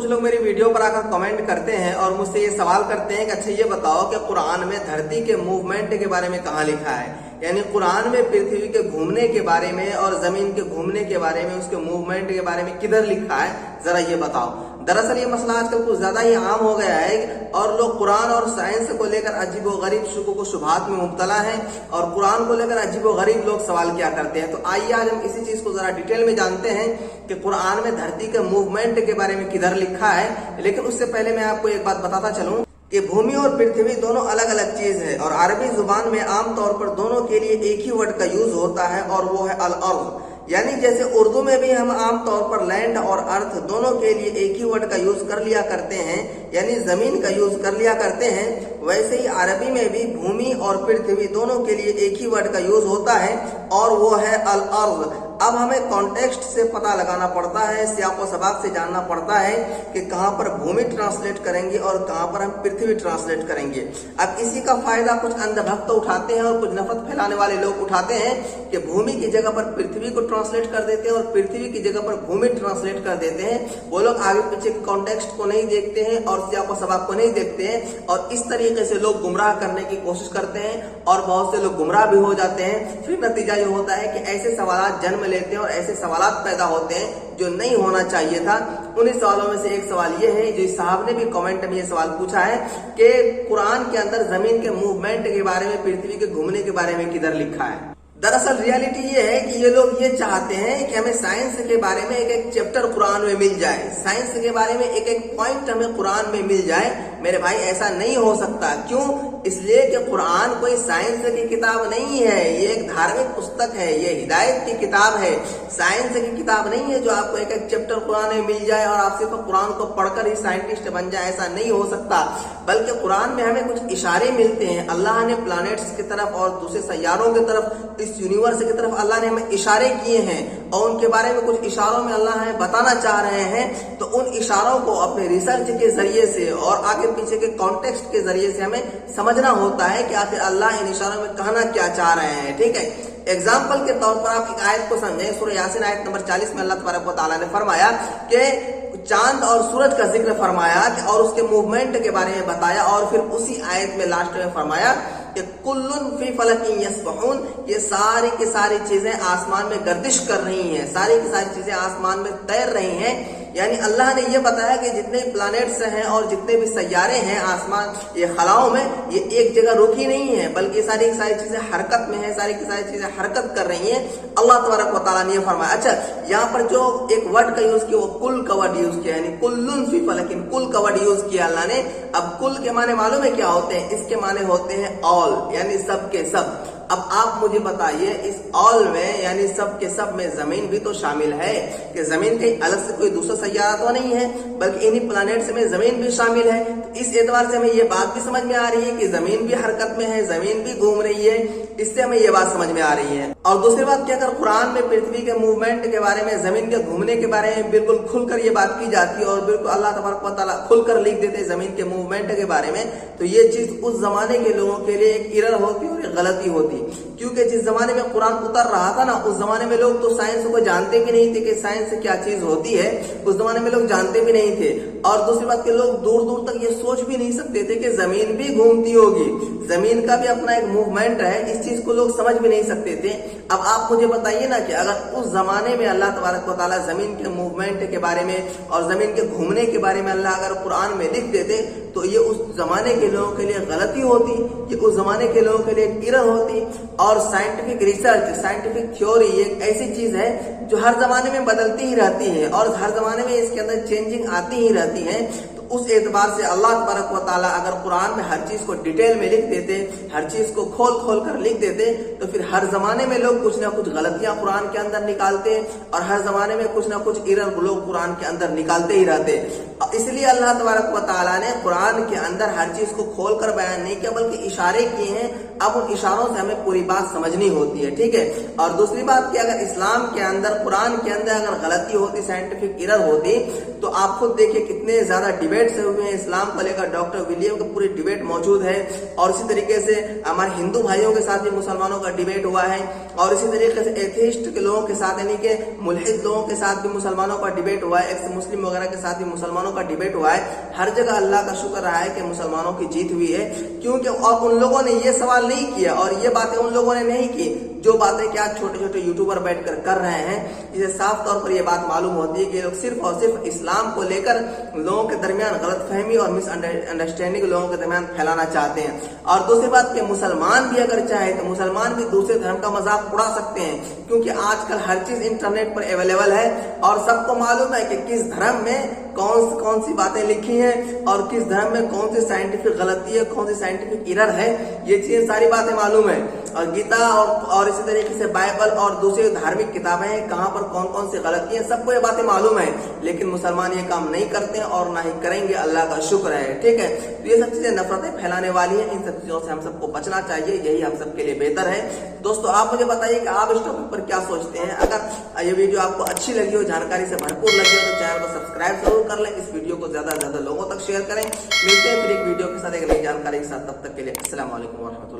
कुछ लोग मेरी वीडियो पर आकर कमेंट करते हैं और मुझसे ये सवाल करते हैं कि अच्छा ये बताओ कि कुरान में धरती के मूवमेंट के बारे में कहाँ लिखा है। यानी कुरान में पृथ्वी के घूमने के बारे में और जमीन के घूमने के बारे में, उसके मूवमेंट के बारे में किधर लिखा है, जरा ये बताओ। दरअसल ये मसला आजकल कुछ ज्यादा ही आम हो गया है और लोग कुरान और साइंस को लेकर अजीब व गरीब शुकों को शुभात में मुब्तला हैं और कुरान को लेकर अजीब व गरीब लोग सवाल किया करते हैं। तो आइए आज हम इसी चीज को जरा डिटेल में जानते हैं कि कुरान में धरती के मूवमेंट के बारे में किधर लिखा है। लेकिन उससे पहले मैं आपको एक बात बताता चलूं कि भूमि और पृथ्वी दोनों अलग अलग चीज है और अरबी जुबान में आमतौर पर दोनों के लिए एक ही वर्ड का यूज होता है और वो है अल अर्ज़। यानी जैसे उर्दू में भी हम आमतौर पर लैंड और अर्थ दोनों के लिए एक ही वर्ड का यूज कर लिया करते हैं, यानी जमीन का यूज कर लिया करते हैं, वैसे ही अरबी में भी भूमि और पृथ्वी दोनों के लिए एक ही वर्ड का यूज होता है और वो है अल अर्ज़। अब हमें कॉन्टेक्स्ट से पता लगाना पड़ता है, सियाक व सबाक से जानना पड़ता है कि कहाँ पर भूमि ट्रांसलेट करेंगे और कहाँ पर हम पृथ्वी ट्रांसलेट करेंगे। अब इसी का फायदा कुछ अंधभक्त उठाते हैं और कुछ नफरत फैलाने वाले लोग उठाते हैं कि भूमि की जगह पर पृथ्वी को ट्रांसलेट कर देते हैं और पृथ्वी की जगह पर भूमि ट्रांसलेट कर देते हैं। वो लोग आगे पीछे कॉन्टेक्स्ट को नहीं देखते हैं और सियाक व सबाक को नहीं देखते हैं और इस तरीके से लोग गुमराह करने की कोशिश करते हैं और बहुत से लोग गुमराह भी हो जाते हैं। फिर नतीजा ये होता है कि ऐसे सवाल जन्म लेते हैं और ऐसे सवालात पैदा होते हैं जो नहीं होना चाहिए था। उन्हीं सवालों में से एक सवाल ये है, जो इस साहब ने भी कमेंट में ये सवाल पूछा है कि कुरान के अंदर जमीन के मूवमेंट के बारे में, पृथ्वी के घूमने के बारे में किधर लिखा है। दरअसल रियलिटी ये है कि ये लोग ये चाहते हैं कि हमें साइंस के बारे में एक एक चैप्टर कुरान में मिल जाए, साइंस के बारे में एक एक पॉइंट हमें कुरान में मिल जाए। मेरे भाई ऐसा नहीं हो सकता। क्यों? इसलिए कि कुरान कोई साइंस की किताब नहीं है, ये एक धार्मिक पुस्तक है, ये हिदायत की किताब है, साइंस की किताब नहीं है जो आपको एक एक चैप्टर कुरान में मिल जाए और आप सिर्फ कुरान को पढ़कर ही साइंटिस्ट बन जाए। ऐसा नहीं हो सकता, बल्कि कुरान में हमें कुछ इशारे मिलते हैं। अल्लाह ने प्लैनेट्स की तरफ और दूसरे सैयारों की तरफ, इस यूनिवर्स की तरफ अल्लाह ने हमें इशारे किए हैं और उनके बारे में कुछ इशारों में अल्लाह हमें बताना चाह रहे हैं। तो उन इशारों को अपने रिसर्च के जरिए से और आगे पीछे के कॉन्टेक्स्ट के जरिए से हमें समझना होता है कि आखिर अल्लाह इन इशारों में कहना क्या चाह रहे हैं। ठीक है, एग्जाम्पल के तौर पर आप एक आयत को समझें। सूरह यासीन आयत नंबर 40 में अल्लाह तबारक व तआला ने फरमाया कि चांद और सूरज का जिक्र फरमाया और उसके मूवमेंट के बारे में बताया और फिर उसी आयत में लास्ट में फरमाया कि कुल्लुन फी फलकिन यस्बहून, ये सारी की सारी चीजें आसमान में गर्दिश कर रही हैं, सारी की सारी चीजें आसमान में तैर रही हैं। यानी अल्लाह ने ये बताया कि जितने प्लैनेट्स हैं और जितने भी सैयारे हैं आसमान ये खलाओं में, ये एक जगह रुकी नहीं है, बल्कि सारी की सारी चीजें हरकत में है, सारी की सारी चीजें हरकत कर रही हैं। अल्लाह तबारक व तआला ने ये फरमाया। अच्छा, यहाँ पर जो एक वर्ड का यूज किया वो कुल का वर्ड यूज किया, यानी कुल्लुन फी फलकिन, कुल का वर्ड यूज किया अल्लाह ने। अब कुल के माने मालूम है क्या होते हैं? इसके माने होते हैं ऑल, यानी सब के सब। अब आप मुझे बताइए, इस ऑल में यानी सब के सब में जमीन भी तो शामिल है कि जमीन कहीं अलग से कोई दूसरा सैयारा तो नहीं है, बल्कि इन्हीं प्लैनेट्स में जमीन भी शामिल है। तो इस एतबार से हमें ये बात भी समझ में आ रही है कि जमीन भी हरकत में है, जमीन भी घूम रही है, इससे हमें ये बात समझ में आ रही है। और दूसरी बात कि अगर कुरान में पृथ्वी के मूवमेंट के बारे में, जमीन के घूमने के बारे में बिल्कुल खुलकर ये बात की जाती और बिल्कुल अल्लाह तबारक व तआला खुलकर लिख देते जमीन के मूवमेंट के बारे में, तो ये चीज उस जमाने के लोगों के लिए एक एरर होती और एक गलती होती। क्योंकि जिस जमाने में कुरान उतर रहा था ना, उस जमाने में लोग तो साइंस को जानते भी नहीं थे कि साइंस क्या चीज होती है, उस जमाने में लोग जानते भी नहीं थे। और दूसरी बात के लोग दूर दूर तक ये सोच भी नहीं सकते थे कि जमीन भी घूमती होगी, जमीन का भी अपना एक मूवमेंट है, इस चीज को लोग समझ भी नहीं सकते थे। अब आप मुझे बताइए ना कि अगर उस जमाने में अल्लाह तबारक व तआला जमीन के मूवमेंट के बारे में और जमीन के घूमने के बारे में अल्लाह अगर कुरान में लिख देते तो ये उस जमाने के लोगों के लिए गलती होती, ये उस जमाने के लोगों के लिए एरर होती। और साइंटिफिक रिसर्च, साइंटिफिक थ्योरी एक ऐसी चीज है जो हर जमाने में बदलती ही रहती है और हर जमाने में इसके अंदर चेंजिंग आती ही रहती है। उस एतबार से अल्लाह तबारक व तआला अगर कुरान में हर चीज को डिटेल में लिख देते, हर चीज को खोल खोल कर लिख देते, तो फिर हर जमाने में लोग कुछ ना कुछ गलतियां कुरान के अंदर निकालते और हर जमाने में कुछ ना कुछ एरर लोग कुरान के अंदर निकालते ही रहते। इसलिए अल्लाह तबारक व तआला ने कुरान के अंदर हर चीज को खोल कर बयान नहीं किया, बल्कि इशारे किए हैं। अब उन इशारों से हमें पूरी बात समझनी होती है। ठीक है, और दूसरी बात कि अगर इस्लाम के अंदर, कुरान के अंदर अगर गलती होती, साइंटिफिक एरर होती, तो आप खुद देखिए कितने ज्यादा डिबेट्स हुए हैं इस्लाम को लेकर। डॉक्टर विलियम का पूरी डिबेट मौजूद है और इसी तरीके से हमारे हिंदू भाइयों के साथ भी मुसलमानों का डिबेट हुआ है और इसी तरीके से एथेइस्ट के लोगों के साथ यानी कि मुल्हिद लोगों के साथ भी मुसलमानों का डिबेट हुआ है, एक्स मुस्लिम वगैरह के साथ भी मुसलमानों मुसलमानों का डिबेट हुआ है, हर जगह अल्लाह का शुक्र रहा है कि मुसलमानों की जीत हुई है, क्योंकि और उन लोगों ने ये सवाल नहीं किया और ये बातें उन लोगों ने नहीं की जो बातें क्या छोटे छोटे यूट्यूबर बैठकर कर रहे हैं। इसे साफ तौर पर यह बात मालूम होती है कि लोग सिर्फ और सिर्फ इस्लाम को लेकर लोगों के दरमियान गलतफहमी और मिसअंडरस्टैंडिंग लोगों के दरमियान फैलाना चाहते हैं। और दूसरी बात कि मुसलमान भी अगर चाहे तो मुसलमान भी दूसरे धर्म का मजाक उड़ा सकते हैं, क्योंकि आजकल हर चीज इंटरनेट पर अवेलेबल है और सबको मालूम है कि किस धर्म में कौन सी बातें लिखी हैं और किस धर्म में कौन सी साइंटिफिक गलती है, कौन सी साइंटिफिक एरर है। ये चीजें सारी बातें मालूम है। और गीता और इसी तरीके से बाइबल और दूसरी धार्मिक किताबें हैं, कहाँ पर कौन कौन सी गलती है, सबको ये बातें मालूम है। लेकिन मुसलमान ये काम नहीं करते और ना ही करेंगे, अल्लाह का शुक्र है। ठीक है, तो ये सब चीजें नफरतें फैलाने वाली हैं, इन सब चीजों से हम सबको बचना चाहिए, यही हम सबके लिए बेहतर है। दोस्तों आप मुझे बताइए कि आप इस टॉपिक पर क्या सोचते हैं। अगर ये वीडियो आपको अच्छी लगी हो, जानकारी से भरपूर लगी हो, तो चैनल को सब्सक्राइब जरूर कर लें, इस वीडियो को ज्यादा से ज्यादा लोगों तक शेयर करें। मिलते हैं फिर एक वीडियो के साथ एक नई जानकारी के साथ, तब तक के लिए अस्सलाम वालेकुम व रहमतुल्लाह।